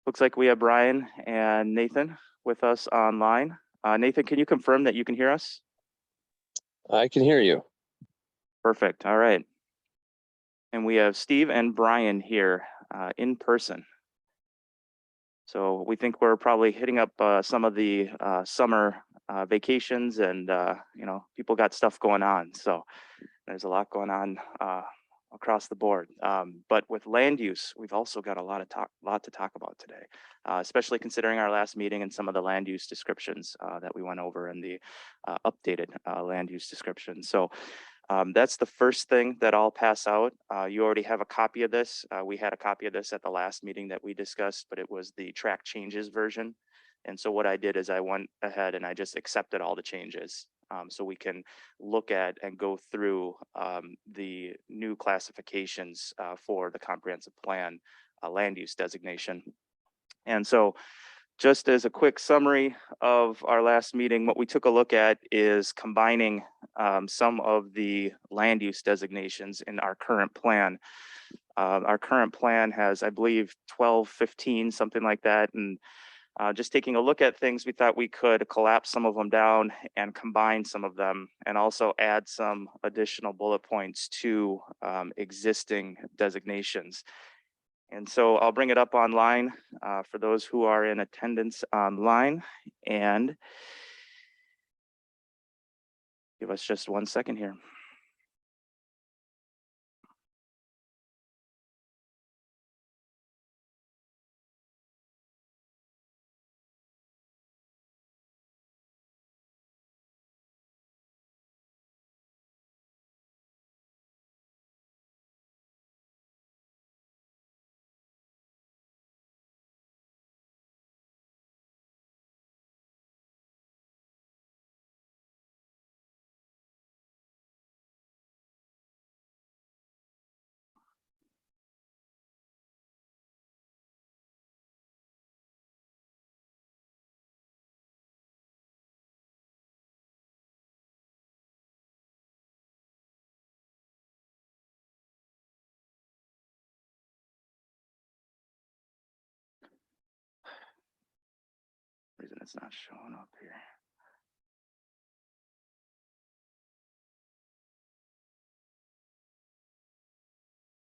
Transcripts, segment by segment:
Looks like we have Brian and Nathan with us online. Nathan, can you confirm that you can hear us? I can hear you. Perfect. All right. And we have Steve and Brian here in person. So we think we're probably hitting up some of the summer vacations, and people got stuff going on. So there's a lot going on across the board. But with land use, we've also got a lot to talk about today, especially considering our last meeting and some of the land use descriptions that we went over in the updated land use description. So that's the first thing that I'll pass out. You already have a copy of this. We had a copy of this at the last meeting that we discussed, but it was the track changes version. And so what I did is I went ahead and I just accepted all the changes. So we can look at and go through the new classifications for the comprehensive plan land use designation. And so just as a quick summary of our last meeting, what we took a look at is combining some of the land use designations in our current plan. Our current plan has, I believe, 12, 15, something like that. And just taking a look at things, we thought we could collapse some of them down and combine some of them, and also add some additional bullet points to existing designations. And so I'll bring it up online for those who are in attendance online, and give us just 1 second here. Reason it's not showing up here.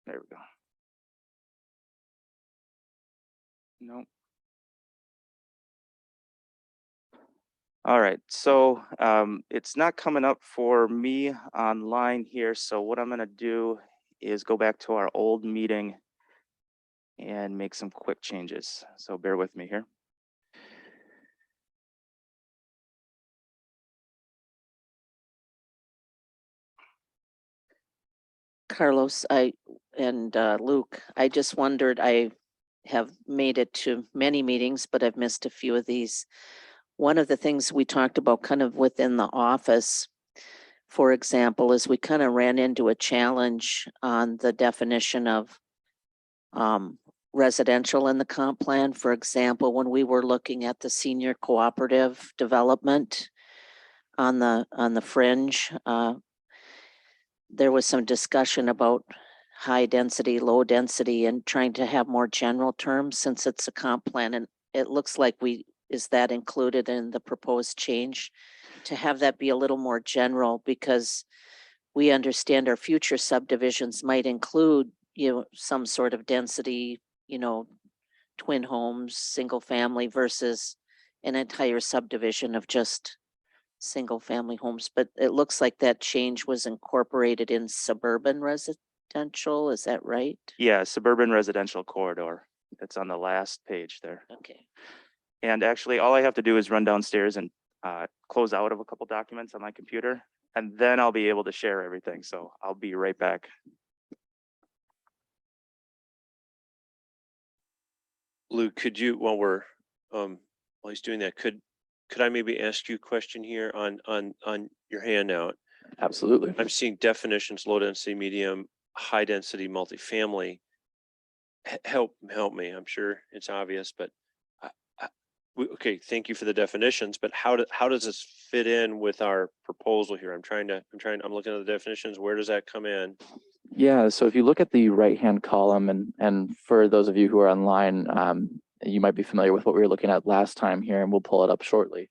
There we go. Nope. All right, so it's not coming up for me online here. So what I'm gonna do is go back to our old meeting and make some quick changes. So bear with me here. Carlos, and Luke, I just wondered, I have made it to many meetings, but I've missed a few of these. One of the things we talked about kind of within the office, for example, is we kind of ran into a challenge on the definition of residential in the comp plan. For example, when we were looking at the senior cooperative development on the fringe, there was some discussion about high density, low density, and trying to have more general terms since it's a comp plan. And it looks like is that included in the proposed change to have that be a little more general, because we understand our future subdivisions might include, some sort of density, twin homes, single family versus an entire subdivision of just single family homes. But it looks like that change was incorporated in suburban residential. Is that right? Yeah, suburban residential corridor. It's on the last page there. Okay. And actually, all I have to do is run downstairs and close out of a couple documents on my computer, and then I'll be able to share everything. So I'll be right back. Luke, could you, while he's doing that, could I maybe ask you a question here on your handout? Absolutely. I'm seeing definitions: low density, medium, high density, multifamily. Help me. I'm sure it's obvious, but okay, thank you for the definitions. But how does this fit in with our proposal here? I'm looking at the definitions. Where does that come in? Yeah, so if you look at the right-hand column, and for those of you who are online, You might be familiar with what we were looking at last time here, and we'll pull it up shortly.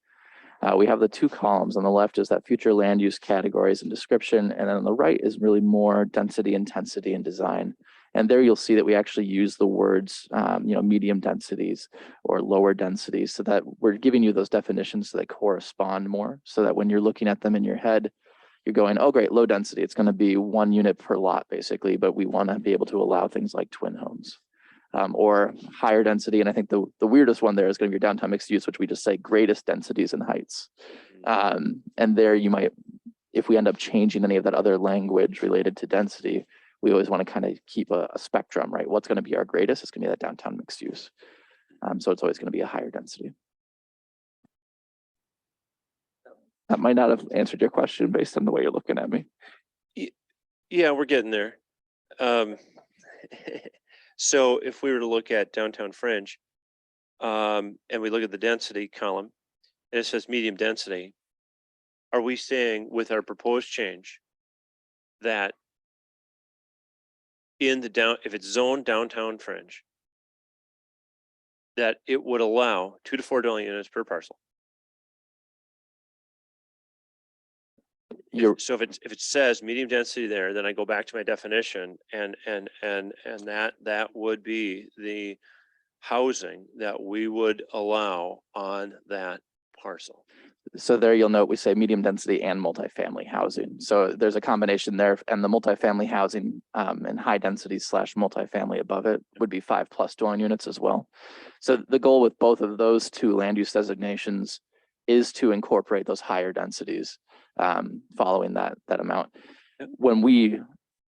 We have the two columns. On the left is that future land use categories and description, and then on the right is really more density, intensity, and design. And there you'll see that we actually use the words, medium densities or lower densities, so that we're giving you those definitions so they correspond more, so that when you're looking at them in your head, you're going, oh, great, low density. It's going to be 1 unit per lot, basically, but we want to be able to allow things like twin homes. Or higher density. And I think the weirdest one there is going to be your downtown mixed use, which we just say greatest densities and heights. And there you might, if we end up changing any of that other language related to density, we always want to kind of keep a spectrum, right? What's going to be our greatest? It's going to be that downtown mixed use. So it's always going to be a higher density. That might not have answered your question based on the way you're looking at me. Yeah, we're getting there. So if we were to look at downtown fringe, and we look at the density column, and it says medium density, are we saying with our proposed change that in the if it's zoned downtown fringe, that it would allow 2 to 4 dwelling units per parcel? So if it says medium density there, then I go back to my definition, and that would be the housing that we would allow on that parcel. So there you'll note we say medium density and multifamily housing. So there's a combination there, and the multifamily housing and high density / multifamily above it would be 5+ dwelling units as well. So the goal with both of those two land use designations is to incorporate those higher densities following that amount. When we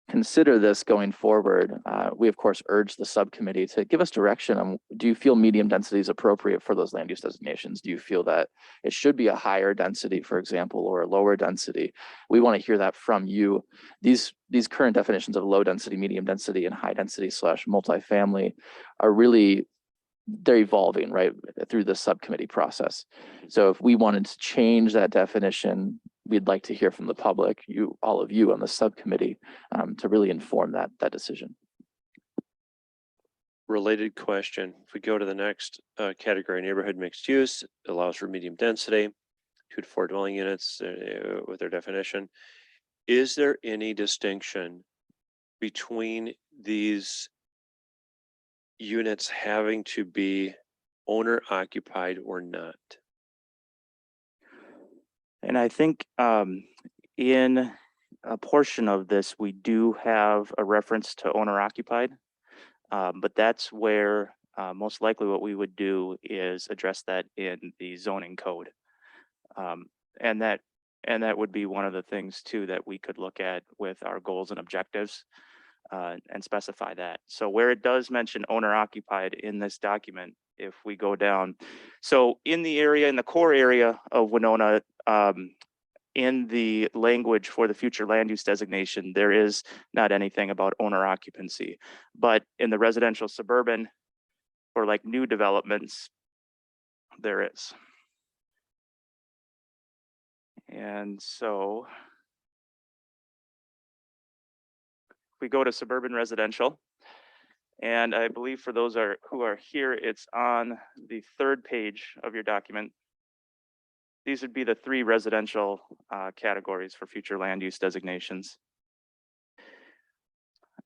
consider this going forward, we of course urge the subcommittee to give us direction on, do you feel medium density is appropriate for those land use designations? Do you feel that it should be a higher density, for example, or a lower density? We want to hear that from you. These current definitions of low density, medium density, and high density / multifamily are really, they're evolving, right, through the subcommittee process. So if we wanted to change that definition, we'd like to hear from the public, all of you on the subcommittee, to really inform that decision. Related question, if we go to the next category, neighborhood mixed use, it allows for medium density, 2 to 4 dwelling units with their definition. Is there any distinction between these units having to be owner occupied or not? And I think in a portion of this, we do have a reference to owner occupied, but that's where most likely what we would do is address that in the zoning code. And that would be one of the things too that we could look at with our goals and objectives and specify that. So where it does mention owner occupied in this document, if we go down, so in the core area of Winona, in the language for the future land use designation, there is not anything about owner occupancy, but in the residential suburban or like new developments, there is. And so we go to suburban residential, and I believe for those who are here, it's on the 3rd page of your document. These would be the 3 residential categories for future land use designations.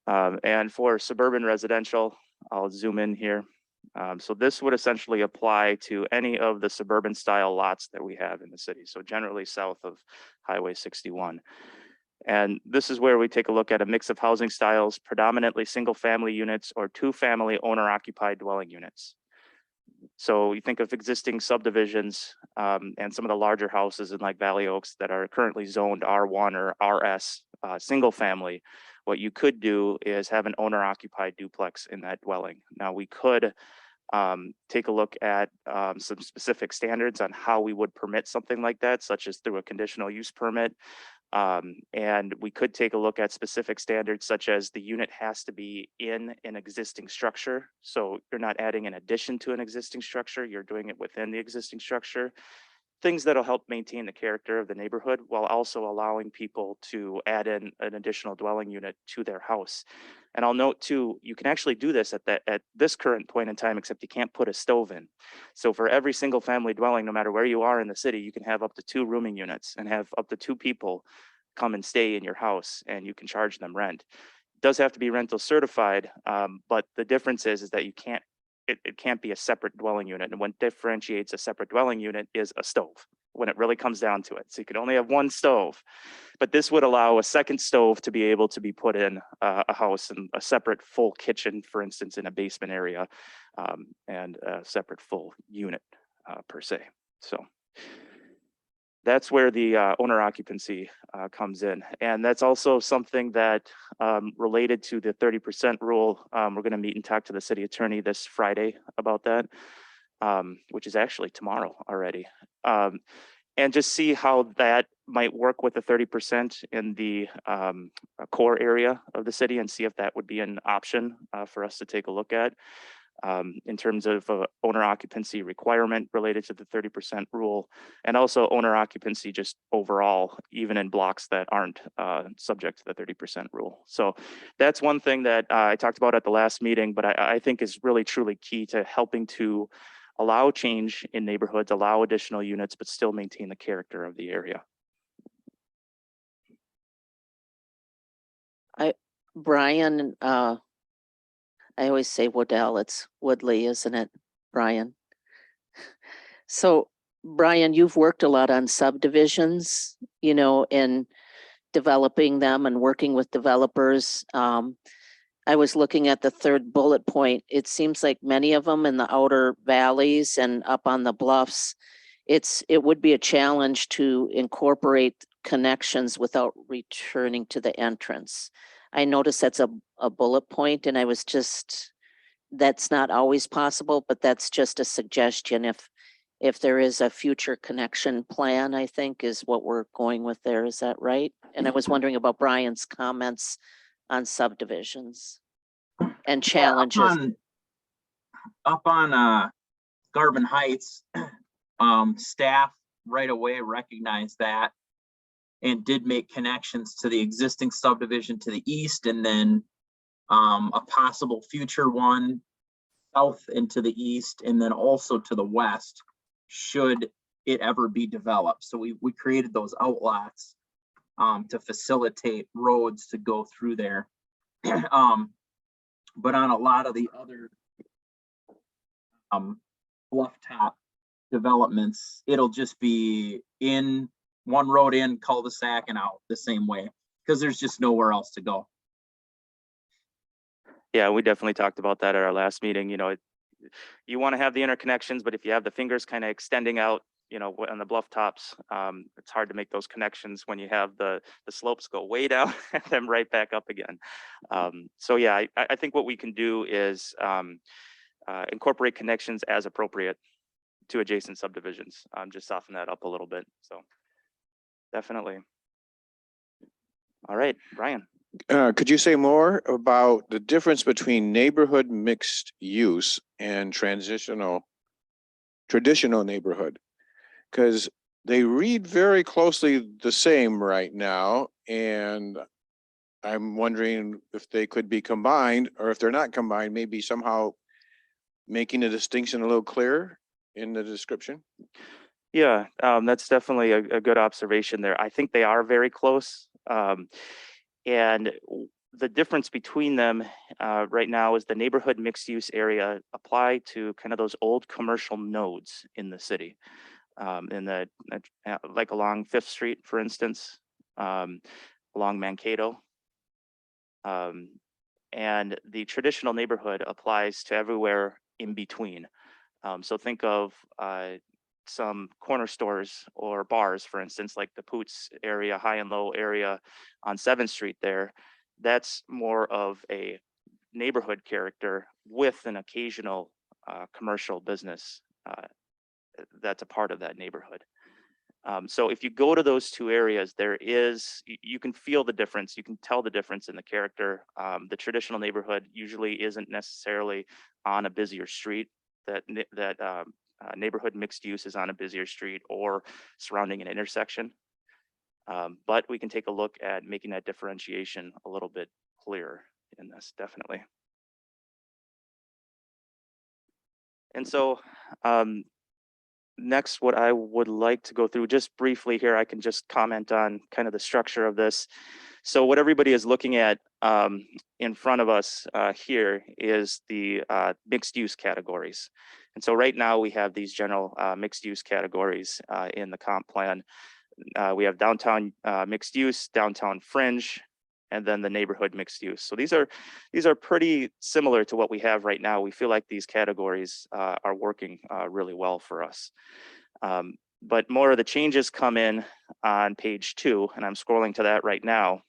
And for suburban residential, I'll zoom in here. So this would essentially apply to any of the suburban style lots that we have in the city. So generally south of Highway 61. And this is where we take a look at a mix of housing styles, predominantly single family units or 2-family owner occupied dwelling units. So you think of existing subdivisions and some of the larger houses in like Valley Oaks that are currently zoned R1 or RS, single family. What you could do is have an owner occupied duplex in that dwelling. Now we could take a look at some specific standards on how we would permit something like that, such as through a conditional use permit. And we could take a look at specific standards such as the unit has to be in an existing structure. So you're not adding an addition to an existing structure, you're doing it within the existing structure. things that'll help maintain the character of the neighborhood while also allowing people to add in an additional dwelling unit to their house. And I'll note too, you can actually do this at this current point in time, except you can't put a stove in. So for every single family dwelling, no matter where you are in the city, you can have up to 2 rooming units and have up to 2 people come and stay in your house, and you can charge them rent. It does have to be rental certified, but the difference is that you can't, it can't be a separate dwelling unit. And what differentiates a separate dwelling unit is a stove when it really comes down to it. So you can only have 1 stove, but this would allow a second stove to be able to be put in a house, and a separate full kitchen, for instance, in a basement area, and a separate full unit per se. So that's where the owner occupancy comes in. And that's also something that related to the 30% rule. We're going to meet and talk to the city attorney this Friday about that, which is actually tomorrow already. And just see how that might work with the 30% in the core area of the city, and see if that would be an option for us to take a look at. In terms of owner occupancy requirement related to the 30% rule, and also owner occupancy just overall, even in blocks that aren't subject to the 30% rule. So that's one thing that I talked about at the last meeting, but I think is really truly key to helping to allow change in neighborhoods, allow additional units, but still maintain the character of the area. Brian, I always say Woodell, it's Woodley, isn't it, Brian? So, Brian, you've worked a lot on subdivisions, you know, in developing them and working with developers. I was looking at the 3rd bullet point. It seems like many of them in the outer valleys and up on the bluffs, it would be a challenge to incorporate connections without returning to the entrance. I noticed that's a bullet point, and I was just, that's not always possible, but that's just a suggestion. If there is a future connection plan, I think is what we're going with there. Is that right? And I was wondering about Brian's comments on subdivisions and challenges. Up on Garvin Heights, staff right away recognized that and did make connections to the existing subdivision to the east, and then a possible future one south and to the east, and then also to the west should it ever be developed. So we created those outlots to facilitate roads to go through there. But on a lot of the other bluff top developments, it'll just be in one road in, cul-de-sac, and out the same way, because there's just nowhere else to go. Yeah, we definitely talked about that at our last meeting. You know, you want to have the interconnections, but if you have the fingers kind of extending out, you know, on the bluff tops, it's hard to make those connections when you have the slopes go way down and then right back up again. So yeah, I think what we can do is incorporate connections as appropriate to adjacent subdivisions. Just soften that up a little bit. So definitely. All right, Brian. Could you say more about the difference between neighborhood mixed use and traditional neighborhood? Because they read very closely the same right now, and I'm wondering if they could be combined, or if they're not combined, maybe somehow making the distinction a little clearer in the description. Yeah, that's definitely a good observation there. I think they are very close. And the difference between them right now is the neighborhood mixed use area apply to kind of those old commercial nodes in the city. In the like along 5th Street, for instance, along Mankato. And the traditional neighborhood applies to everywhere in between. So think of some corner stores or bars, for instance, like the Poots area, high and low area on 7th Street there. That's more of a neighborhood character with an occasional commercial business that's a part of that neighborhood. So if you go to those 2 areas, there is, you can feel the difference. You can tell the difference in the character. The traditional neighborhood usually isn't necessarily on a busier street that neighborhood mixed use is on a busier street or surrounding an intersection. But we can take a look at making that differentiation a little bit clearer in this, definitely. And so next, what I would like to go through just briefly here, I can just comment on kind of the structure of this. So what everybody is looking at in front of us here is the mixed use categories. And so right now we have these general mixed use categories in the comp plan. We have downtown mixed use, downtown fringe, and then the neighborhood mixed use. So these are pretty similar to what we have right now. We feel like these categories are working really well for us. But more of the changes come in on page 2, and I'm scrolling to that right now.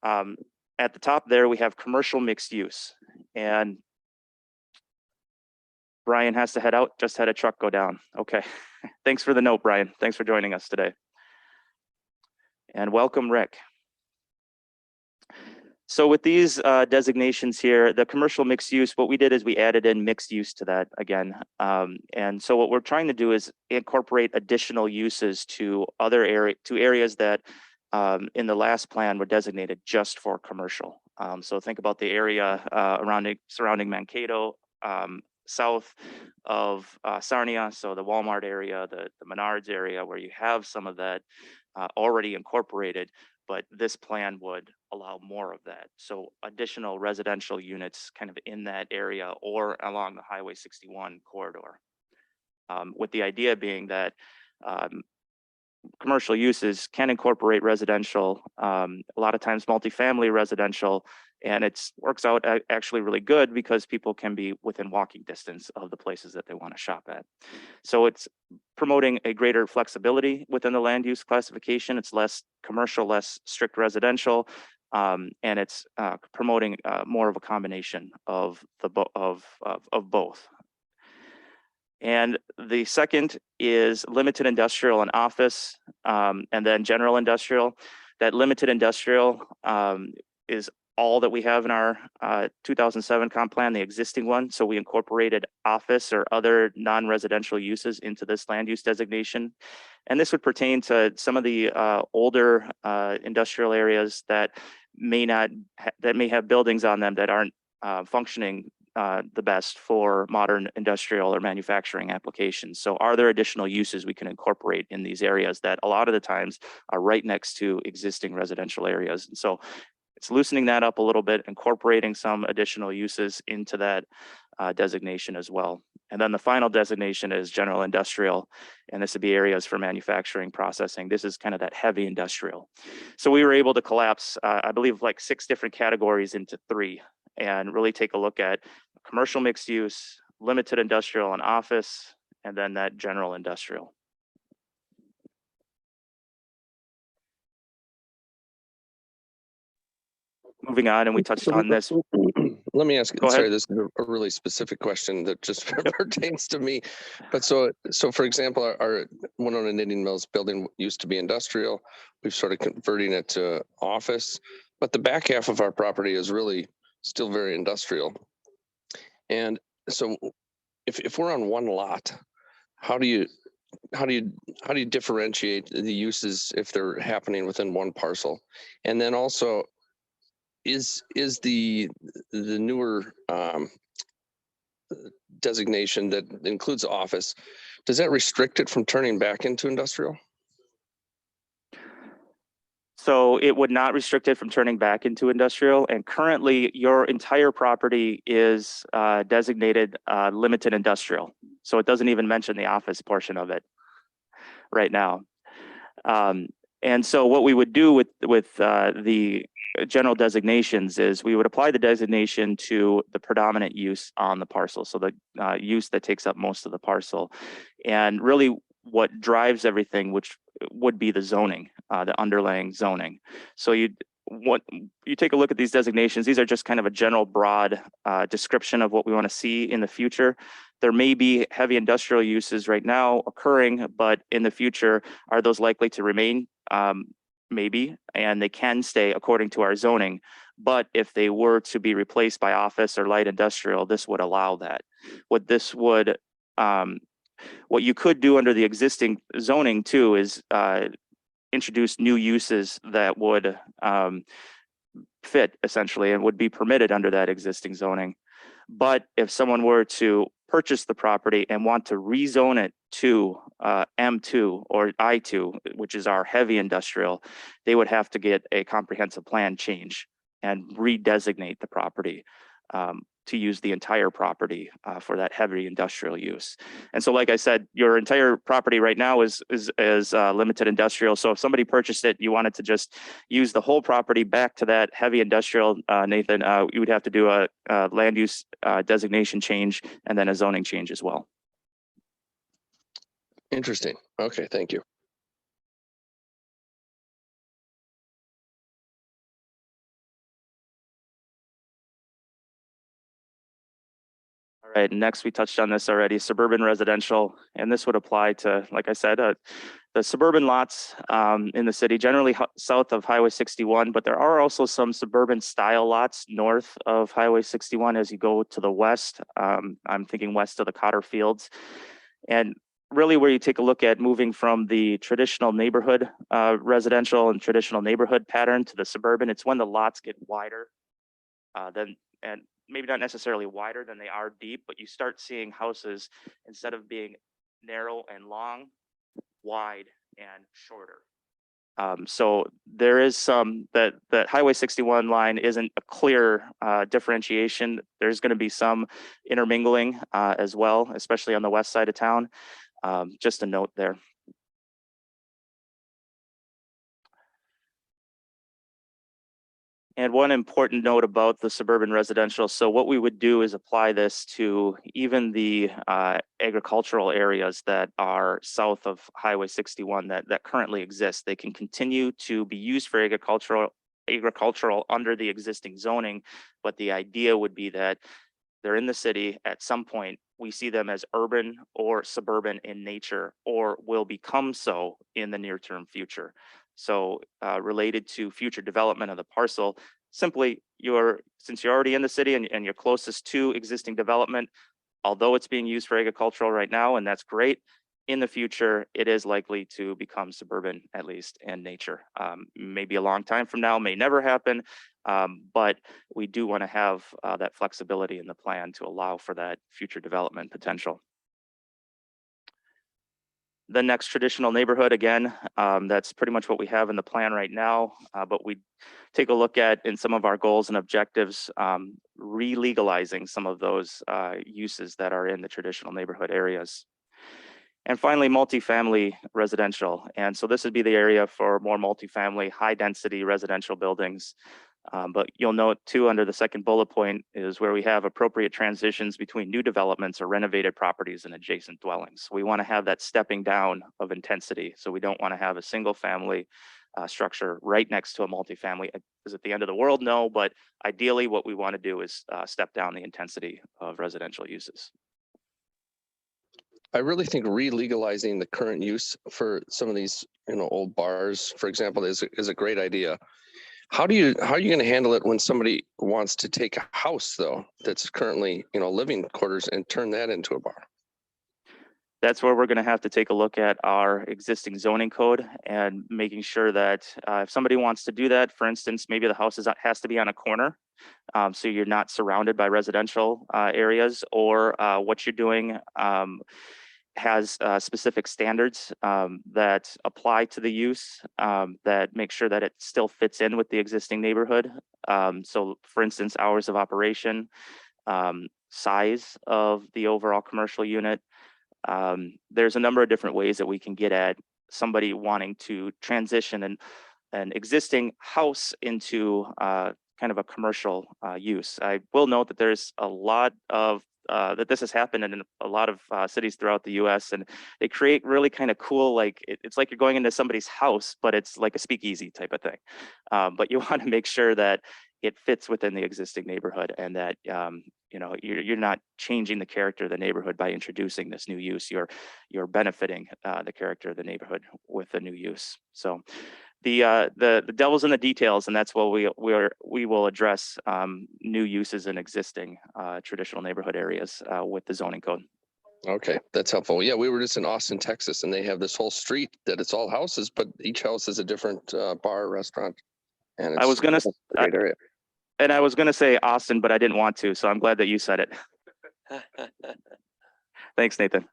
At the top there, we have commercial mixed use. And Brian has to head out, just had a truck go down. Okay, thanks for the note, Brian. Thanks for joining us today. And welcome, Rick. So with these designations here, the commercial mixed use, what we did is we added in mixed use to that again. And so what we're trying to do is incorporate additional uses to areas that in the last plan were designated just for commercial. So think about the area surrounding Mankato, south of Sarnia, so the Walmart area, the Menards area, where you have some of that already incorporated, but this plan would allow more of that. So additional residential units kind of in that area or along the Highway 61 corridor. With the idea being that commercial uses can incorporate residential, a lot of times multifamily residential, and it works out actually really good because people can be within walking distance of the places that they want to shop at. So it's promoting a greater flexibility within the land use classification. It's less commercial, less strict residential, and it's promoting more of a combination of both. And the second is limited industrial and office, and then general industrial. That limited industrial is all that we have in our 2007 comp plan, the existing one. So we incorporated office or other non-residential uses into this land use designation. And this would pertain to some of the older industrial areas that may have buildings on them that aren't functioning the best for modern industrial or manufacturing applications. So are there additional uses we can incorporate in these areas that a lot of the times are right next to existing residential areas? And so it's loosening that up a little bit, incorporating some additional uses into that designation as well. And then the final designation is general industrial, and this would be areas for manufacturing, processing. This is kind of that heavy industrial. So we were able to collapse, I believe, like 6 different categories into 3, and really take a look at commercial mixed use, limited industrial and office, and then that general industrial. Moving on, and we touched on this. Let me ask, Go ahead. sorry, this is a really specific question that just pertains to me. But so for example, our Winona Knitting Mills building used to be industrial. We've started converting it to office, but the back half of our property is really still very industrial. And so if we're on one lot, how do you differentiate the uses if they're happening within one parcel? And then also, is the newer designation that includes office, does that restrict it from turning back into industrial? So it would not restrict it from turning back into industrial. And currently your entire property is designated limited industrial. So it doesn't even mention the office portion of it right now. And so what we would do with the general designations is we would apply the designation to the predominant use on the parcel. So the use that takes up most of the parcel, and really what drives everything, which would be the zoning, the underlying zoning. So you take a look at these designations. These are just kind of a general broad description of what we want to see in the future. There may be heavy industrial uses right now occurring, but in the future, are those likely to remain? Maybe, and they can stay according to our zoning. But if they were to be replaced by office or light industrial, this would allow that. What this would what you could do under the existing zoning too is introduce new uses that would fit essentially and would be permitted under that existing zoning. But if someone were to purchase the property and want to rezone it to M2 or I2, which is our heavy industrial, they would have to get a comprehensive plan change and redesignate the property to use the entire property for that heavy industrial use. And so, like I said, your entire property right now is limited industrial. So if somebody purchased it, you wanted to just use the whole property back to that heavy industrial, Nathan, you would have to do a land use designation change and then a zoning change as well. Interesting. Okay, thank you. All right, next we touched on this already, suburban residential, and this would apply to, like I said, the suburban lots in the city, generally south of Highway 61, but there are also some suburban style lots north of Highway 61 as you go to the west. I'm thinking west of the Cotter Fields. And really where you take a look at moving from the traditional neighborhood residential and traditional neighborhood pattern to the suburban, it's when the lots get wider and maybe not necessarily wider than they are deep, but you start seeing houses, instead of being narrow and long, wide and shorter. So there is some that Highway 61 line isn't a clear differentiation. There's going to be some intermingling as well, especially on the west side of town. Just a note there. And one important note about the suburban residential. So what we would do is apply this to even the agricultural areas that are south of Highway 61 that currently exist. They can continue to be used for agricultural under the existing zoning, but the idea would be that they're in the city at some point. We see them as urban or suburban in nature, or will become so in the near term future. So related to future development of the parcel, simply since you're already in the city and you're closest to existing development, although it's being used for agricultural right now, and that's great, in the future, it is likely to become suburban, at least in nature. Maybe a long time from now, may never happen, but we do want to have that flexibility in the plan to allow for that future development potential. The next traditional neighborhood, again, that's pretty much what we have in the plan right now, but we take a look at in some of our goals and objectives, re-legalizing some of those uses that are in the traditional neighborhood areas. And finally, multifamily residential. And so this would be the area for more multifamily, high density residential buildings. But you'll note too, under the second bullet point is where we have appropriate transitions between new developments or renovated properties and adjacent dwellings. We want to have that stepping down of intensity. So we don't want to have a single family structure right next to a multifamily. Is it the end of the world? No, but ideally what we want to do is step down the intensity of residential uses. I really think re-legalizing the current use for some of these, old bars, for example, is a great idea. How are you going to handle it when somebody wants to take a house though that's currently, living quarters and turn that into a bar? That's where we're going to have to take a look at our existing zoning code and making sure that if somebody wants to do that, for instance, maybe the house has to be on a corner, so you're not surrounded by residential areas, or what you're doing has specific standards that apply to the use that make sure that it still fits in with the existing neighborhood. So for instance, hours of operation, size of the overall commercial unit. There's a number of different ways that we can get at somebody wanting to transition an existing house into kind of a commercial use. I will note that there's a lot of that this has happened in a lot of cities throughout the US, and they create really kind of cool, like it's like you're going into somebody's house, but it's like a speakeasy type of thing. But you want to make sure that it fits within the existing neighborhood, and that you're not changing the character of the neighborhood by introducing this new use. You're benefiting the character of the neighborhood with the new use. So the devil's in the details, and that's what we will address new uses in existing traditional neighborhood areas with the zoning code. Okay, that's helpful. Yeah, we were just in Austin, Texas, and they have this whole street that it's all houses, but each house is a different bar, restaurant. And I was it's gonna, it's a great area. and I was gonna say Austin, but I didn't want to, so I'm glad that you said it. Thanks, Nathan.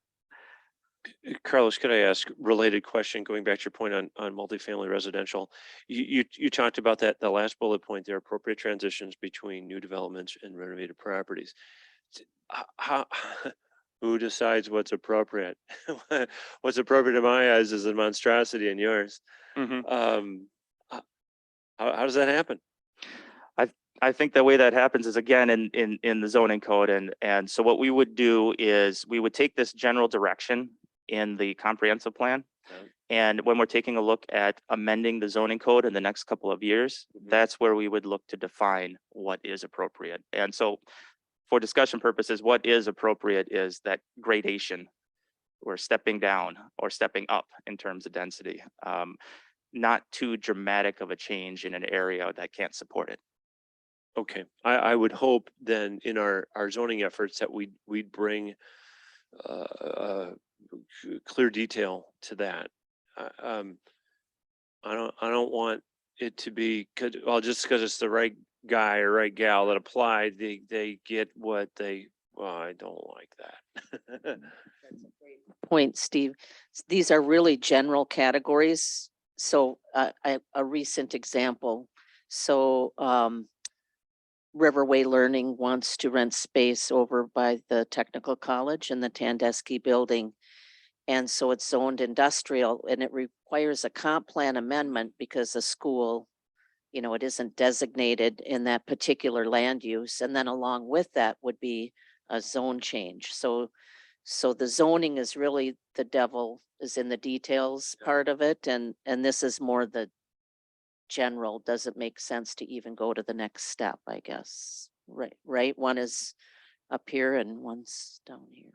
Carlos, could I ask related question, going back to your point on multifamily residential? You talked about that, the last bullet point there, appropriate transitions between new developments and renovated properties. How, who decides what's appropriate? What's appropriate in my eyes is a monstrosity in yours. Mhm. How does that happen? I think the way that happens is again in the zoning code, and so what we would do is we would take this general direction in the comprehensive plan. Yeah. And when we're taking a look at amending the zoning code in the next couple of years, Mhm. that's where we would look to define what is appropriate. And so for discussion purposes, what is appropriate is that gradation or stepping down or stepping up in terms of density. Not too dramatic of a change in an area that can't support it. Okay, I would hope then in our zoning efforts that we'd bring clear detail to that. I don't want it to be, well, just because it's the right guy or right gal that applied, they get what they, well, I don't like that. Point, Steve. These are really general categories. So a recent example. So Riverway Learning wants to rent space over by the technical college in the Tandeschi building. And so it's zoned industrial and it requires a comp plan amendment because the school, it isn't designated in that particular land use. And then along with that would be a zone change. So the zoning is really, the devil is in the details part of it. And this is more the general. Does it make sense to even go to the next step, I guess? Right. One is up here and one's down here.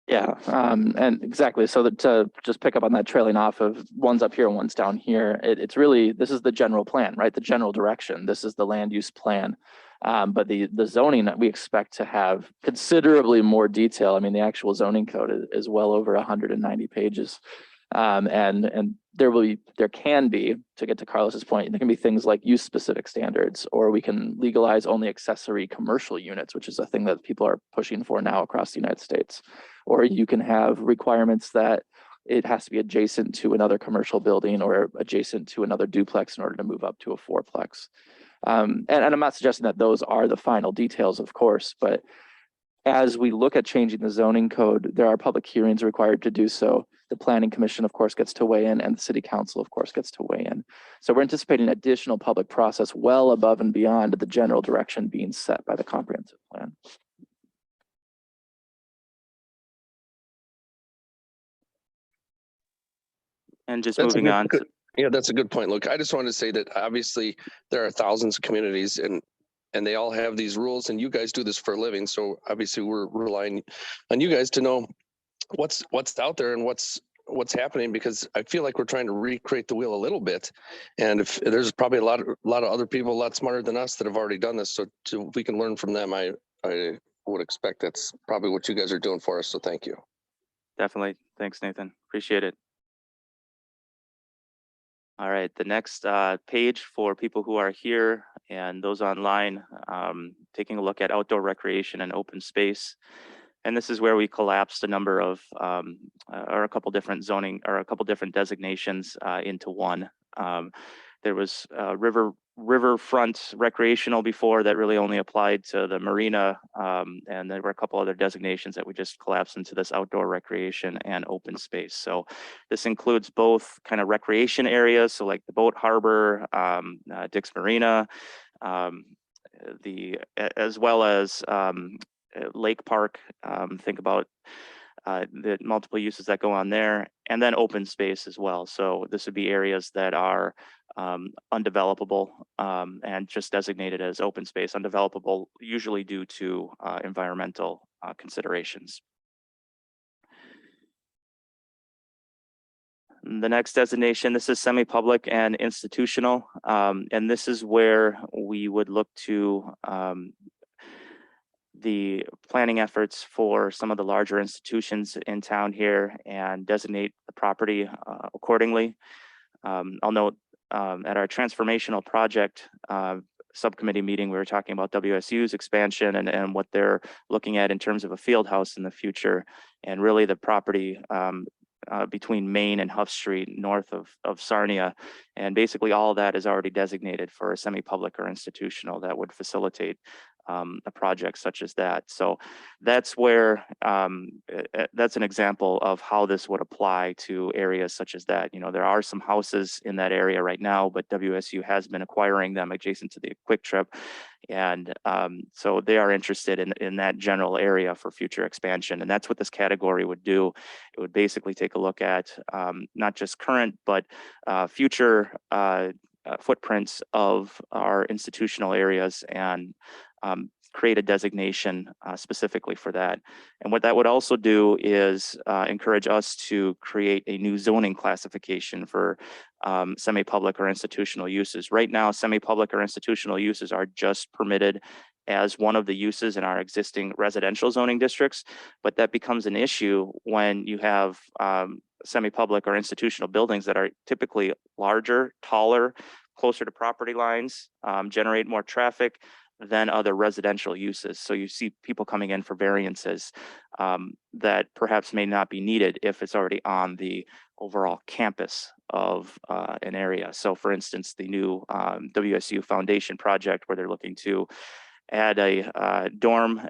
Yeah, and exactly. So that to just pick up on that, trailing off of one's up here and one's down here, it's really, this is the general plan, right? The general direction. This is the land use plan. But the zoning that we expect to have considerably more detail. I mean, the actual zoning code is well over 190 pages. And there can be, to get to Carlos's point, there can be things like use specific standards, or we can legalize only accessory commercial units, which is a thing that people are pushing for now across the United States. Or you can have requirements that it has to be adjacent to another commercial building or adjacent to another duplex in order to move up to a fourplex. And I'm not suggesting that those are the final details, of course, but as we look at changing the zoning code, there are public hearings required to do so. The Planning Commission, of course, gets to weigh in, and the City Council, of course, gets to weigh in. So we're anticipating additional public process well above and beyond the general direction being set by the comprehensive plan. And just That's a moving good- on good- to, Yeah, that's a good point. Look, I just wanted to say that obviously there are thousands of communities and they all have these rules, and you guys do this for a living. So obviously we're relying on you guys to know what's out there and what's happening, because I feel like we're trying to recreate the wheel a little bit. And if there's probably a lot of other people a lot smarter than us that have already done this. So if we can learn from them, I would expect that's probably what you guys are doing for us. So thank you. definitely. Thanks, Nathan. Appreciate it. All right, the next page for people who are here and those online, taking a look at outdoor recreation and open space. And this is where we collapsed a number of, or a couple different zoning, or a couple different designations into one. There was riverfront recreational before that really only applied to the marina. And there were a couple other designations that we just collapsed into this outdoor recreation and open space. So this includes both kind of recreation areas, so like the boat harbor, Dick's Marina, as well as Lake Park. Think about the multiple uses that go on there, and then open space as well. So this would be areas that are undevelopable and just designated as open space, undevelopable, usually due to environmental considerations. The next designation, this is semi-public and institutional, and this is where we would look to the planning efforts for some of the larger institutions in town here and designate the property accordingly. I'll note at our transformational project subcommittee meeting, we were talking about WSU's expansion and what they're looking at in terms of a field house in the future, and really the property between Main and Huff Street north of Sarnia. And basically all of that is already designated for a semi-public or institutional that would facilitate a project such as that. So that's where that's an example of how this would apply to areas such as that. You know, there are some houses in that area right now, but WSU has been acquiring them adjacent to the Quick Trip. And so they are interested in that general area for future expansion. And that's what this category would do. It would basically take a look at not just current, but future footprints of our institutional areas and create a designation specifically for that. And what that would also do is encourage us to create a new zoning classification for semi-public or institutional uses. Right now, semi-public or institutional uses are just permitted as one of the uses in our existing residential zoning districts, but that becomes an issue when you have semi-public or institutional buildings that are typically larger, taller, closer to property lines, generate more traffic than other residential uses. So you see people coming in for variances that perhaps may not be needed if it's already on the overall campus of an area. So for instance, the new WSU Foundation project where they're looking to add a dorm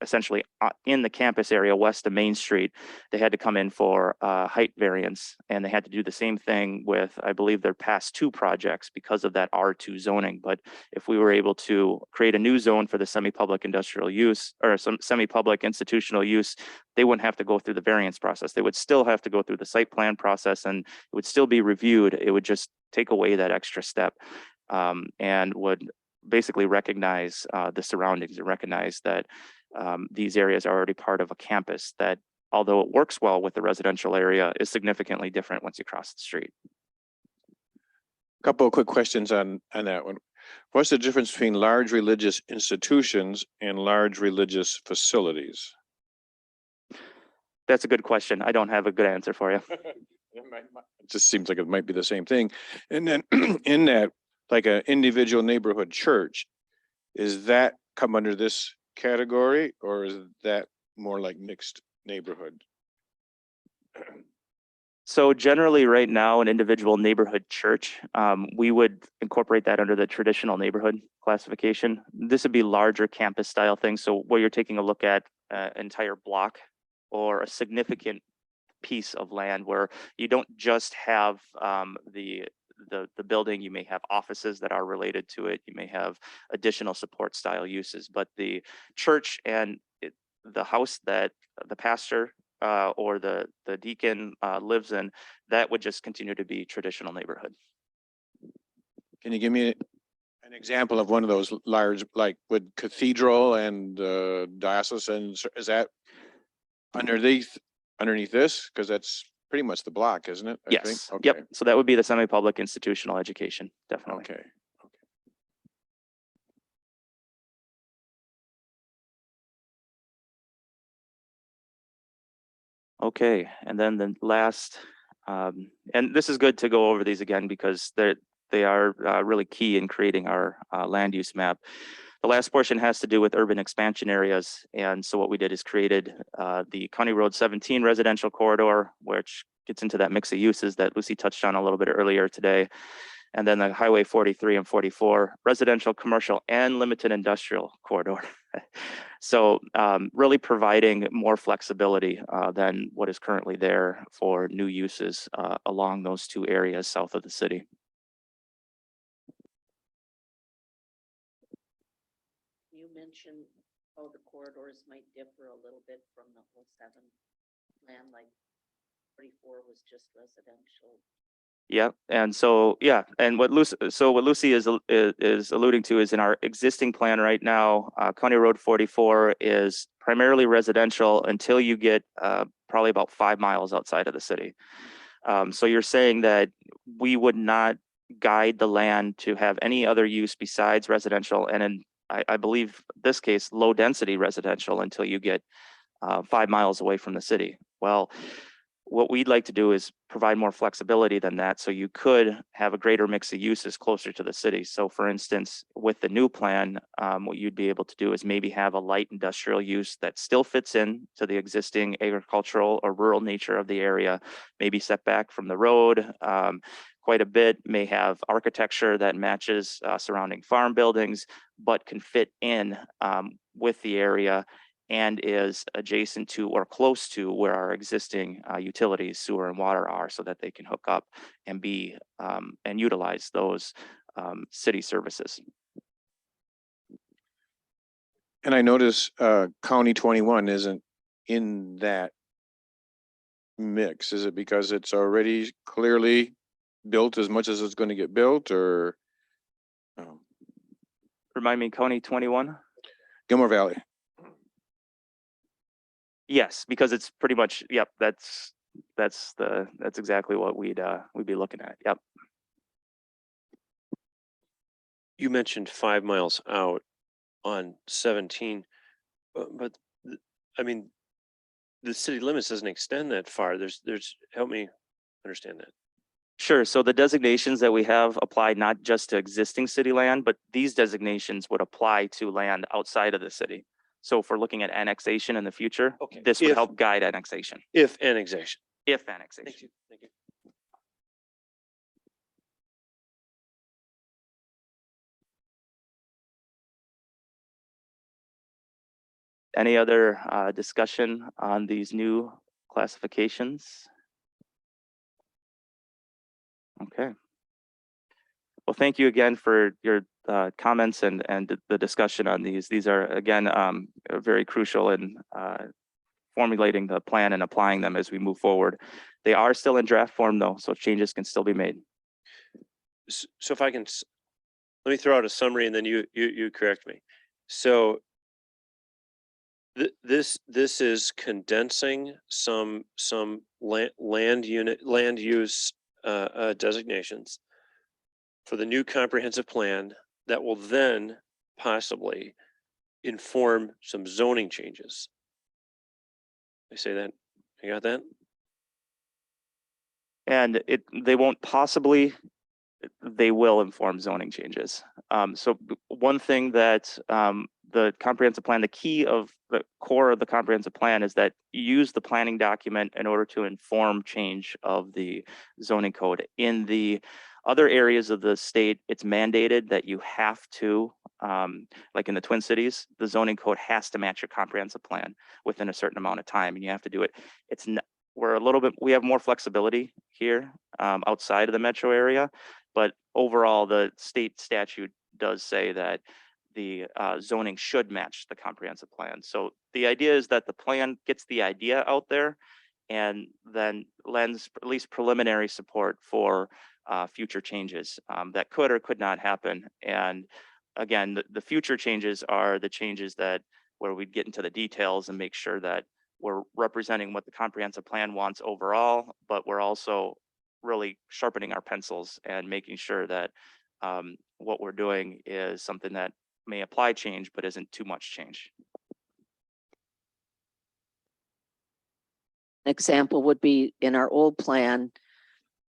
essentially in the campus area west of Main Street, they had to come in for height variance, and they had to do the same thing with, I believe, their past two projects because of that R2 zoning. But if we were able to create a new zone for the semi-public industrial use or some semi-public institutional use, they wouldn't have to go through the variance process. They would still have to go through the site plan process, and it would still be reviewed. It would just take away that extra step and would basically recognize the surroundings and recognize that these areas are already part of a campus that, although it works well with the residential area, is significantly different once you cross the street. Couple of quick questions on that one. What's the difference between large religious institutions and large religious facilities? That's a good question. I don't have a good answer for you. It just seems like it might be the same thing. And then in that, like an individual neighborhood church, is that come under this category, or is that more like mixed neighborhood? So generally right now, an individual neighborhood church, we would incorporate that under the traditional neighborhood classification. This would be larger campus style things. So where you're taking a look at an entire block or a significant piece of land where you don't just have the building, you may have offices that are related to it, you may have additional support style uses, but the church and the house that the pastor or the deacon lives in, that would just continue to be traditional neighborhood. Can you give me an example of one of those large, like with cathedral and diocesan? Is that underneath this? Because that's pretty much the block, isn't it? I think? Yes. Okay. Yep. So that would be the semi-public institutional education, definitely. Okay. Okay, and then the last, and this is good to go over these again because they are really key in creating our land use map. The last portion has to do with urban expansion areas. And so what we did is created the County Road 17 residential corridor, which gets into that mix of uses that Lucy touched on a little bit earlier today. And then the Highway 43 and 44 residential, commercial, and limited industrial corridor. So really providing more flexibility than what is currently there for new uses along those two areas south of the city. You mentioned how the corridors might differ a little bit from the 07 plan, like 44 was just residential. Yeah, and so and what Lucy is alluding to is in our existing plan right now, County Road 44 is primarily residential until you get probably about 5 miles outside of the city. So you're saying that we would not guide the land to have any other use besides residential, and I believe this case, low density residential until you get 5 miles away from the city. Well, what we'd like to do is provide more flexibility than that. So you could have a greater mix of uses closer to the city. So for instance, with the new plan, what you'd be able to do is maybe have a light industrial use that still fits in to the existing agricultural or rural nature of the area, maybe set back from the road quite a bit, may have architecture that matches surrounding farm buildings, but can fit in with the area and is adjacent to or close to where our existing utilities, sewer and water are, so that they can hook up and be and utilize those city services. And I notice County 21 isn't in that mix. Is it because it's already clearly built as much as it's going to get built, or Remind me, County 21? Gilmore Valley? Yes, because it's pretty much, yep, that's exactly what we'd be looking at. Yep. You mentioned 5 miles out on 17, but I mean, the city limits doesn't extend that far. Help me understand that. Sure. So the designations that we have apply not just to existing city land, but these designations would apply to land outside of the city. So if we're looking at annexation in the future, Okay. this would If- help guide annexation, If annexation. if annexation. Thank you. Thank you. Any other discussion on these new classifications? Okay. Well, thank you again for your comments and the discussion on these. These are, again, very crucial in formulating the plan and applying them as we move forward. They are still in draft form though, so changes can still be made. So if I can, let me throw out a summary and then you correct me. So this is condensing some land use designations for the new comprehensive plan that will then possibly inform some zoning changes. I say that, you got that? And they won't possibly, they will inform zoning changes. So one thing that the comprehensive plan, the key of the core of the comprehensive plan is that you use the planning document in order to inform change of the zoning code. In the other areas of the state, it's mandated that you have to, like in the Twin Cities, the zoning code has to match your comprehensive plan within a certain amount of time, and you have to do it. It's not, we're a little bit, we have more flexibility here outside of the metro area, but overall, the state statute does say that the zoning should match the comprehensive plan. So the idea is that the plan gets the idea out there and then lends at least preliminary support for future changes that could or could not happen. And again, the future changes are the changes that where we'd get into the details and make sure that we're representing what the comprehensive plan wants overall, but we're also really sharpening our pencils and making sure that what we're doing is something that may apply change, but isn't too much change. An example would be in our old plan.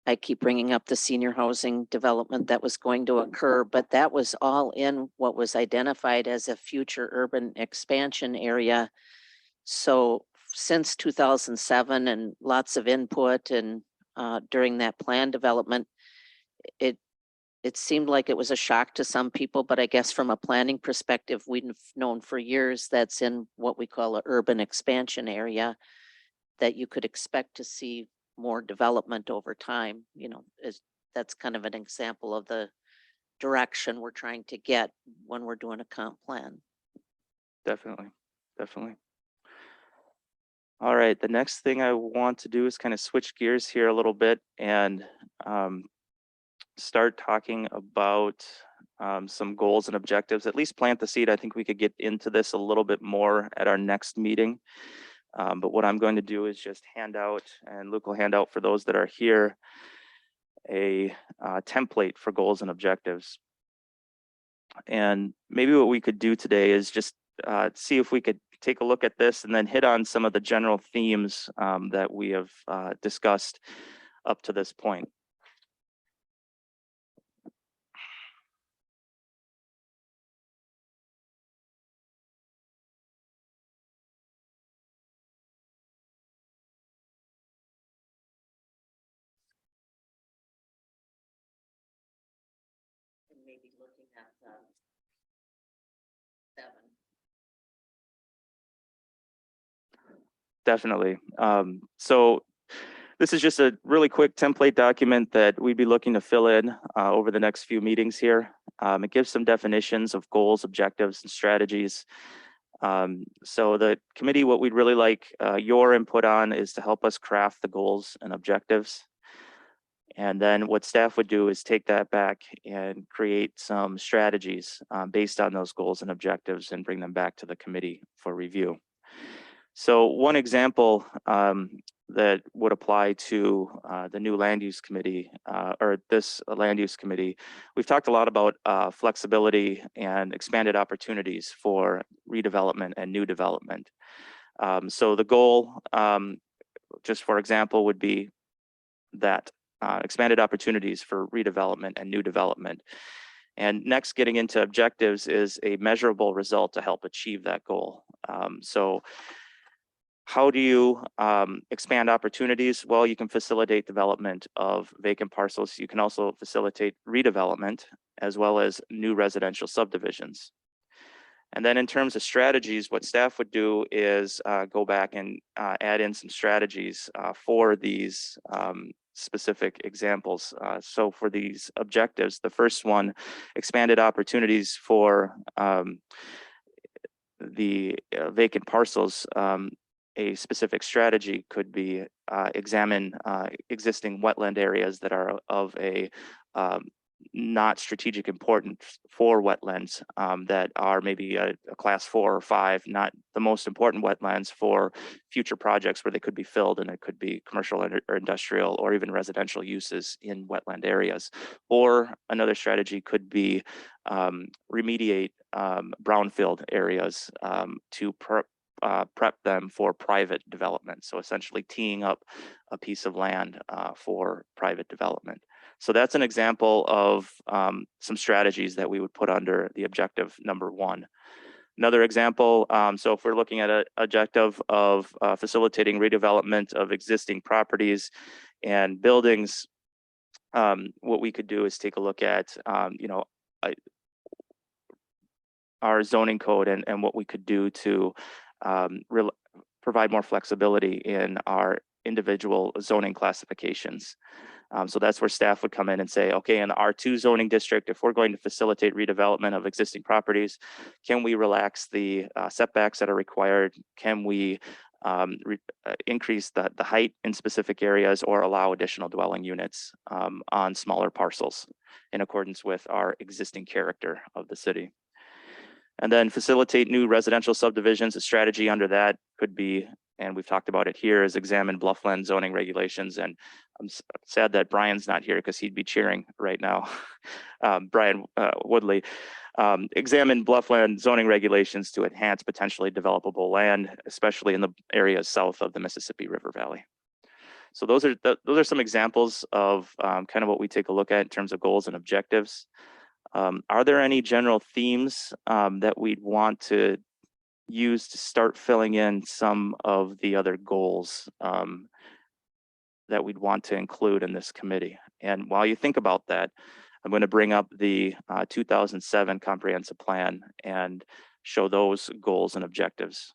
I keep bringing up the senior housing development that was going to occur, but that was all in what was identified as a future urban expansion area. So since 2007 and lots of input and during that plan development, it seemed like it was a shock to some people, but I guess from a planning perspective, we've known for years that's in what we call an urban expansion area, that you could expect to see more development over time. You know, that's kind of an example of the direction we're trying to get when we're doing a comp plan. Definitely, definitely. All right, the next thing I want to do is kind of switch gears here a little bit and start talking about some goals and objectives, at least plant the seed. I think we could get into this a little bit more at our next meeting. But what I'm going to do is just hand out, and Luke will hand out for those that are here, a template for goals and objectives. And maybe what we could do today is just see if we could take a look at this and then hit on some of the general themes that we have discussed up to this point. Maybe looking at 7. Definitely. So this is just a really quick template document that we'd be looking to fill in over the next few meetings here. It gives some definitions of goals, objectives, and strategies. So the committee, what we'd really like your input on is to help us craft the goals and objectives. And then what staff would do is take that back and create some strategies based on those goals and objectives and bring them back to the committee for review. So one example that would apply to the new land use committee or this land use committee, we've talked a lot about flexibility and expanded opportunities for redevelopment and new development. So the goal, just for example, would be that expanded opportunities for redevelopment and new development. And next, getting into objectives is a measurable result to help achieve that goal. So how do you expand opportunities? Well, you can facilitate development of vacant parcels. You can also facilitate redevelopment as well as new residential subdivisions. And then in terms of strategies, what staff would do is go back and add in some strategies for these specific examples. So for these objectives, the first one, expanded opportunities for the vacant parcels. A specific strategy could be examine existing wetland areas that are of a not strategic importance for wetlands that are maybe a class 4 or 5, not the most important wetlands for future projects where they could be filled, and it could be commercial or industrial or even residential uses in wetland areas. Or another strategy could be remediate brownfield areas to prep them for private development. So essentially teeing up a piece of land for private development. So that's an example of some strategies that we would put under the objective number 1. Another example, so if we're looking at an objective of facilitating redevelopment of existing properties and buildings, what we could do is take a look at, our zoning code and what we could do to provide more flexibility in our individual zoning classifications. So that's where staff would come in and say, okay, in the R2 zoning district, if we're going to facilitate redevelopment of existing properties, can we relax the setbacks that are required? Can we increase the height in specific areas or allow additional dwelling units on smaller parcels in accordance with our existing character of the city? And then facilitate new residential subdivisions. A strategy under that could be, and we've talked about it here, is examine bluffland zoning regulations. And I'm sad that Brian's not here because he'd be cheering right now. Brian Woodley. Examine bluffland zoning regulations to enhance potentially developable land, especially in the areas south of the Mississippi River Valley. So those are some examples of kind of what we take a look at in terms of goals and objectives. Are there any general themes that we'd want to use to start filling in some of the other goals that we'd want to include in this committee? And while you think about that, I'm going to bring up the 2007 comprehensive plan and show those goals and objectives.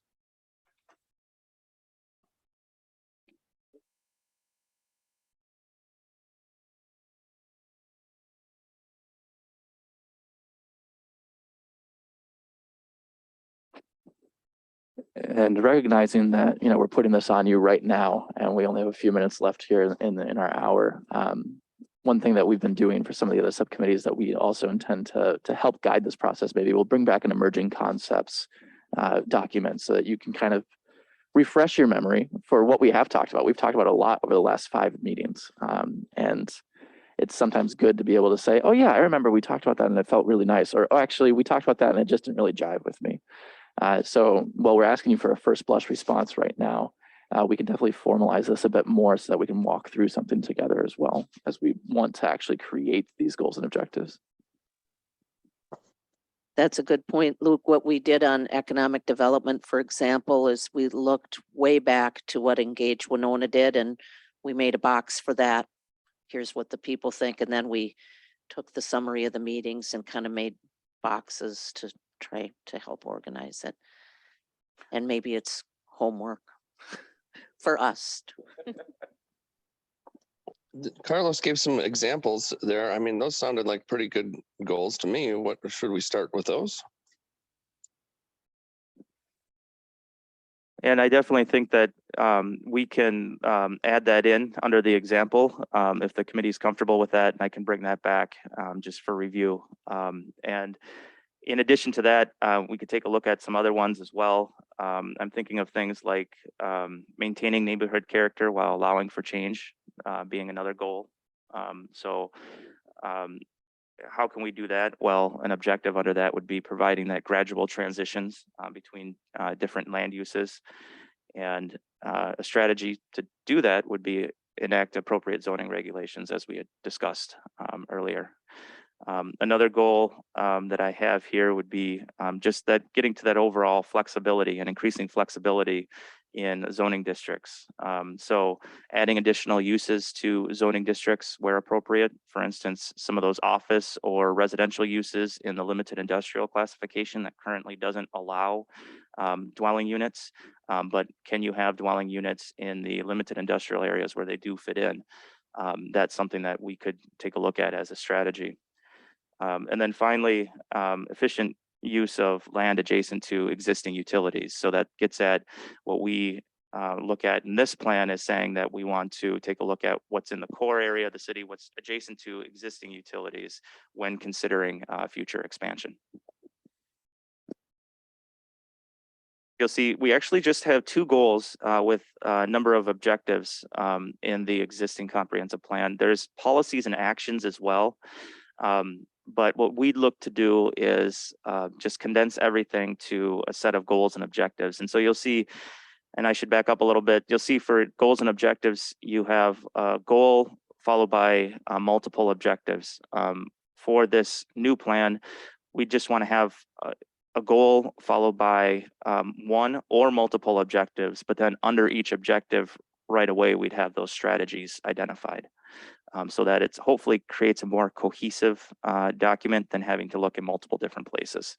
And recognizing that, we're putting this on you right now, and we only have a few minutes left here in our hour. One thing that we've been doing for some of the other subcommittees that we also intend to help guide this process, maybe we'll bring back an emerging concepts document so that you can kind of refresh your memory for what we have talked about. We've talked about a lot over the last 5 meetings, and it's sometimes good to be able to say, oh yeah, I remember we talked about that and it felt really nice. Or, oh, actually we talked about that and it just didn't really jive with me. So while we're asking you for a first blush response right now, we can definitely formalize this a bit more so that we can walk through something together as well, as we want to actually create these goals and objectives. That's a good point, Luke. What we did on economic development, for example, is we looked way back to what Engage Winona did, and we made a box for that. Here's what the people think, and then we took the summary of the meetings and kind of made boxes to try to help organize it. And maybe it's homework for us. Carlos gave some examples there. I mean, those sounded like pretty good goals to me. What should we start with those? And I definitely think that we can add that in under the example if the committee is comfortable with that, and I can bring that back just for review. And in addition to that, we could take a look at some other ones as well. I'm thinking of things like maintaining neighborhood character while allowing for change being another goal. How can we do that? Well, an objective under that would be providing that gradual transitions between different land uses. And a strategy to do that would be enact appropriate zoning regulations, as we had discussed earlier. Another goal that I have here would be just that getting to that overall flexibility and increasing flexibility in zoning districts. So adding additional uses to zoning districts where appropriate. For instance, some of those office or residential uses in the limited industrial classification that currently doesn't allow dwelling units. But can you have dwelling units in the limited industrial areas where they do fit in? That's something that we could take a look at as a strategy. And then finally, efficient use of land adjacent to existing utilities. So that gets at what we look at in this plan is saying that we want to take a look at what's in the core area of the city, what's adjacent to existing utilities when considering future expansion. You'll see we actually just have two goals with a number of objectives in the existing comprehensive plan. There's policies and actions as well. But what we'd look to do is just condense everything to a set of goals and objectives. And so you'll see, and I should back up a little bit, you'll see for goals and objectives, you have a goal followed by multiple objectives. For this new plan, we just want to have a goal followed by one or multiple objectives, but then under each objective right away, we'd have those strategies identified. So that it's hopefully creates a more cohesive document than having to look in multiple different places.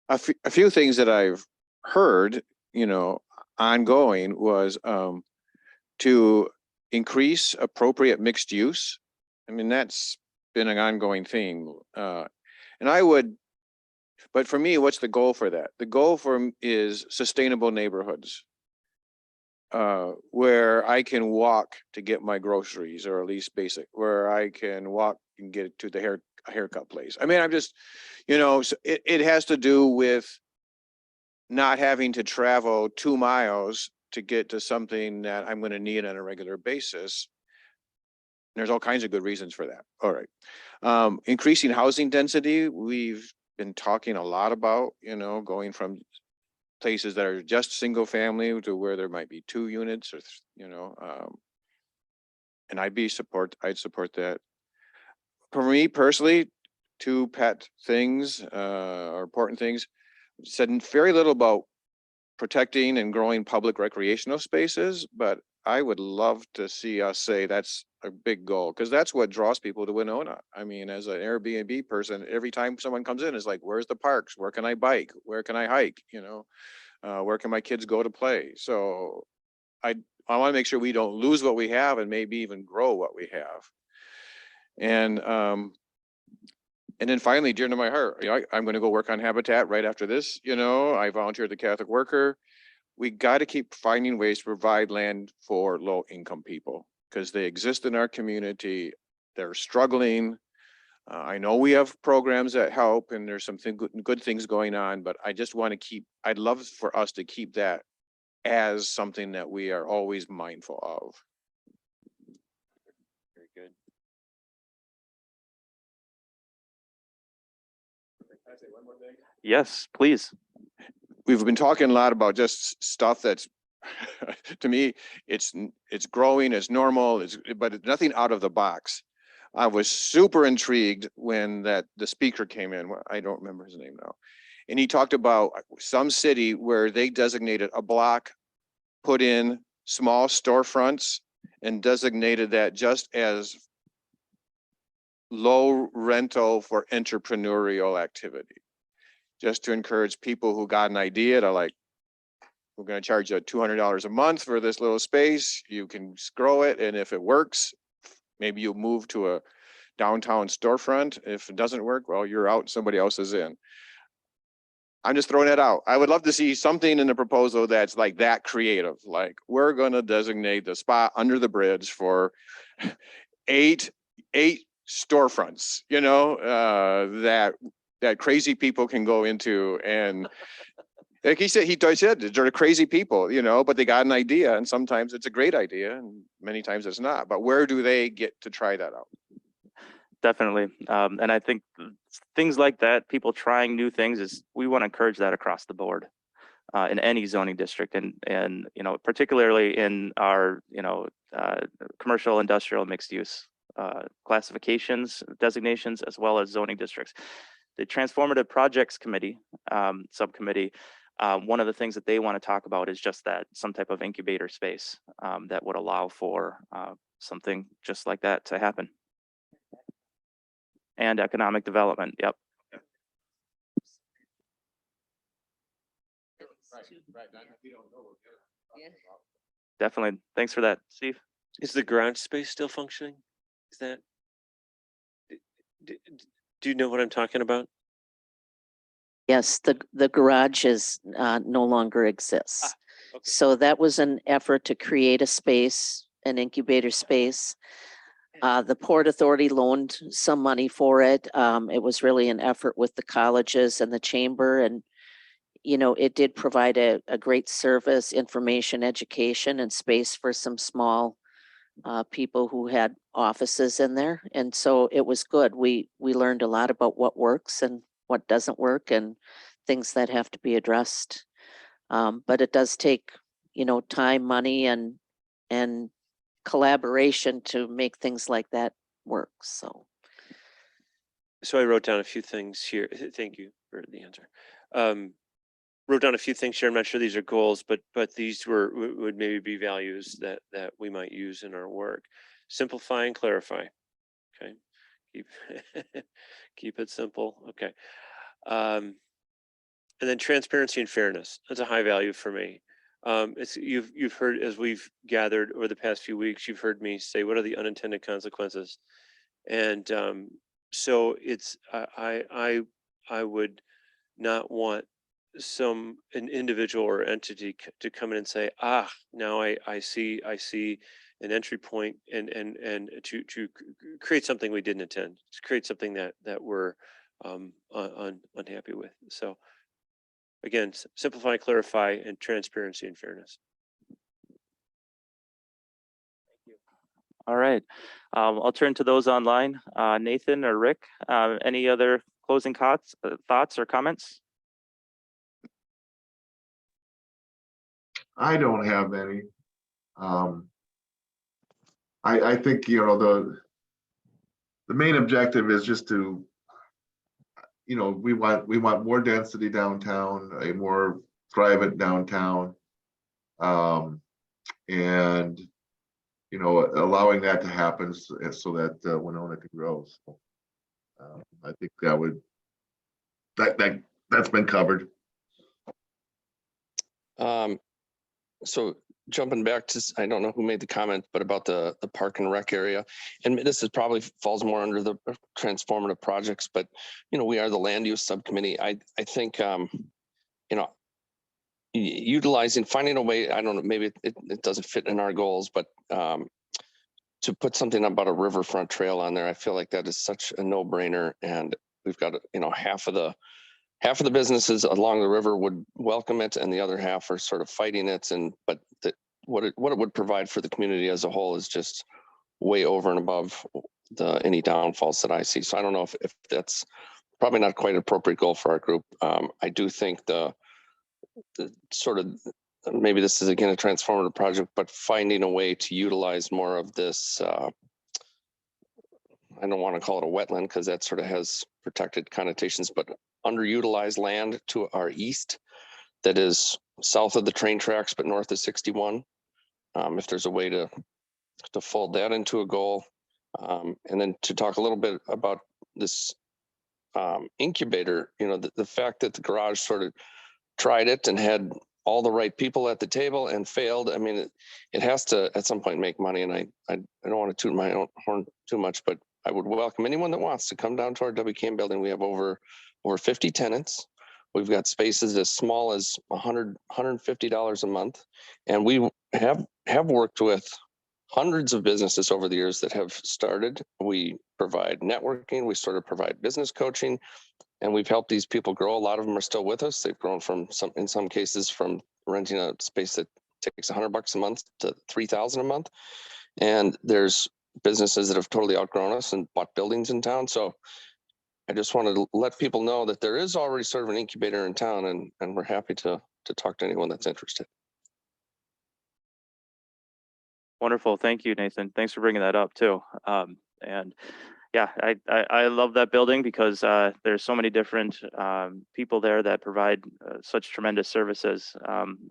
A few things that I've heard, ongoing was to increase appropriate mixed use. I mean, that's been an ongoing theme. But for me, what's the goal for that? The goal is sustainable neighborhoods where I can walk to get my groceries, or at least basic, where I can walk and get to the haircut place. I mean, I'm just, so it has to do with not having to travel 2 miles to get to something that I'm going to need on a regular basis. There's all kinds of good reasons for that. All right. Increasing housing density. We've been talking a lot about, going from places that are just single family to where there might be 2 units, or, and I'd support that. For me personally, 2 pet things, or important things, said very little about protecting and growing public recreational spaces, but I would love to see us say that's a big goal, because that's what draws people to Winona. I mean, as an Airbnb person, every time someone comes in, it's like, where's the parks? Where can I bike? Where can I hike? Where can my kids go to play? So I want to make sure we don't lose what we have and maybe even grow what we have. And then finally, dear to my heart, I'm going to go work on habitat right after this. I volunteered the Catholic Worker. We got to keep finding ways to provide land for low income people, because they exist in our community. They're struggling. I know we have programs that help, and there's some good things going on, but I just want to I'd love for us to keep that as something that we are always mindful of. Very good. Yes, please. We've been talking a lot about just stuff that's, to me, it's growing, it's normal, but it's nothing out of the box. I was super intrigued when the speaker came in. I don't remember his name now. And he talked about some city where they designated a block, put in small storefronts, and designated that just as low rental for entrepreneurial activity. Just to encourage people who got an idea to, like, we're going to charge you $200 a month for this little space. You can grow it, and if it works, maybe you'll move to a downtown storefront. If it doesn't work, well, you're out, somebody else is in. I'm just throwing it out. I would love to see something in the proposal that's like that creative. Like, we're going to designate the spot under the bridge for eight storefronts, you know, that crazy people can go into. And like he said, they're crazy people, you know, but they got an idea, and sometimes it's a great idea and many times it's not. But where do they get to try that out? Definitely. And I think things like that, people trying new things, we want to encourage that across the board in any zoning district, and you know, particularly in our, you know, commercial, industrial, mixed use classifications, designations, as well as zoning districts. The Transformative Projects Committee, Subcommittee, one of the things that they want to talk about is just that, some type of incubator space that would allow for something just like that to happen. And economic development, yep. Definitely. Thanks for that, Steve. Is the garage space still functioning? Is that? Do you know what I'm talking about? Yes, the garage is no longer exists. Okay. So that was an effort to create a space, an incubator space. The Port Authority loaned some money for it. It was really an effort with the colleges and the chamber, and you know, it did provide a great service, information, education, and space for some small people who had offices in there. And so it was good. We learned a lot about what works and what doesn't work, and things that have to be addressed. But it does take, you know, time, money, and collaboration to make things like that work. So I wrote down a few things here. Thank you for the answer. Wrote down a few things here. I'm not sure these are goals, but these would maybe be values that we might use in our work. Simplify and clarify. Okay, keep it simple. Okay, and then transparency and fairness. That's a high value for me. It's you've heard, as we've gathered over the past few weeks, you've heard me say, what are the unintended consequences? And so it's I would not want an individual or entity to come in and say, now I see an entry point, and to create something we didn't intend, to create something that we're unhappy with. So again, simplify, clarify, and transparency and fairness. All right. I'll turn to those online. Nathan or Rick, any other closing thoughts or comments? I don't have any. I think, you know, the main objective is just to, you know, we want more density downtown, a more thriving downtown. And, you know, allowing that to happen so that Winona can grow. So I think that's been covered. So jumping back to, I don't know who made the comment, but about the park and rec area, and this is probably falls more under the transformative projects, but you know, we are the land use subcommittee. I think, you know, utilizing, finding a way, I don't know, maybe it doesn't fit in our goals, but to put something about a riverfront trail on there, I feel like that is such a no-brainer. And we've got, you know, half of the half of the businesses along the river would welcome it and the other half are sort of fighting it. But what it would provide for the community as a whole is just way over and above any downfalls that I see. So I don't know if that's probably not quite an appropriate goal for our group. I do think the sort of, maybe this is again a transformative project, but finding a way to utilize more of this, I don't want to call it a wetland because that sort of has protected connotations, but underutilized land to our east that is south of the train tracks, but north of 61. If there's a way to fold that into a goal. And then to talk a little bit about this incubator, the fact that the garage sort of tried it and had all the right people at the table and failed. I mean, it has to at some point make money. And I don't want to toot my own horn too much, but I would welcome anyone that wants to come down to our WCAM building. We have over 50 tenants. We've got spaces as small as $150 a month. And we have worked with hundreds of businesses over the years that have started. We provide networking, we sort of provide business coaching, and we've helped these people grow. A lot of them are still with us. They've grown in some cases from renting a space that takes $100 a month to $3,000 a month. And there's businesses that have totally outgrown us and bought buildings in town. So I just wanted to let people know that there is already sort of an incubator in town, and we're happy to talk to anyone that's interested. Wonderful. Thank you, Nathan. Thanks for bringing that up too. And yeah, I love that building because there's so many different people there that provide such tremendous services.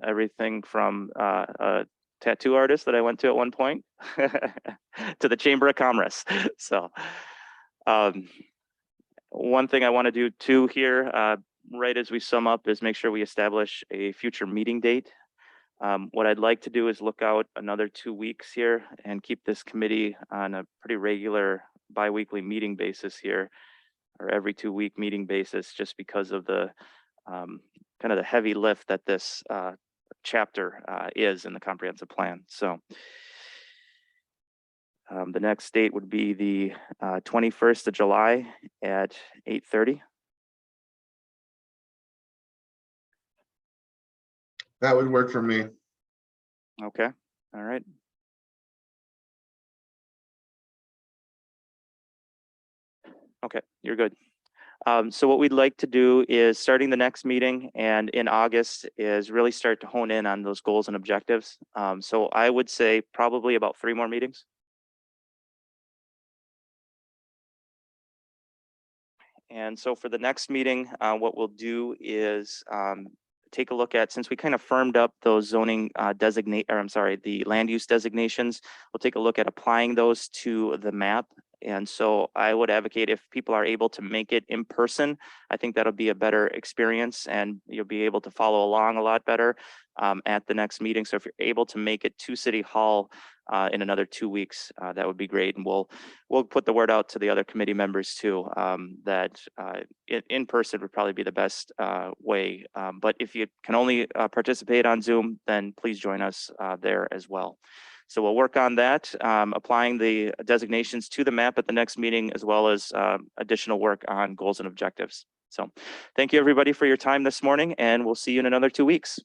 Everything from a tattoo artist that I went to at one point to the Chamber of Commerce. So one thing I want to do too here, right as we sum up, is make sure we establish a future meeting date. What I'd like to do is look out another 2 weeks here and keep this committee on a pretty regular bi-weekly meeting basis here, or every 2-week meeting basis, just because of the kind of the heavy lift that this chapter is in the comprehensive plan. So the next date would be the 21st of July at 8:30. That would work for me. Okay, all right. Okay, you're good. So what we'd like to do is, starting the next meeting and in August, is really start to hone in on those goals and objectives. So I would say probably about 3 more meetings. And so for the next meeting, what we'll do is take a look at, since we kind of firmed up those zoning the land use designations, we'll take a look at applying those to the map. And so I would advocate, if people are able to make it in person, I think that'll be a better experience and you'll be able to follow along a lot better at the next meeting. So if you're able to make it to City Hall in another 2 weeks, that would be great. And we'll put the word out to the other committee members too, that in person would probably be the best way. But if you can only participate on Zoom, then please join us there as well. So we'll work on that, applying the designations to the map at the next meeting, as well as additional work on goals and objectives. So thank you, everybody, for your time this morning, and we'll see you in another 2 weeks.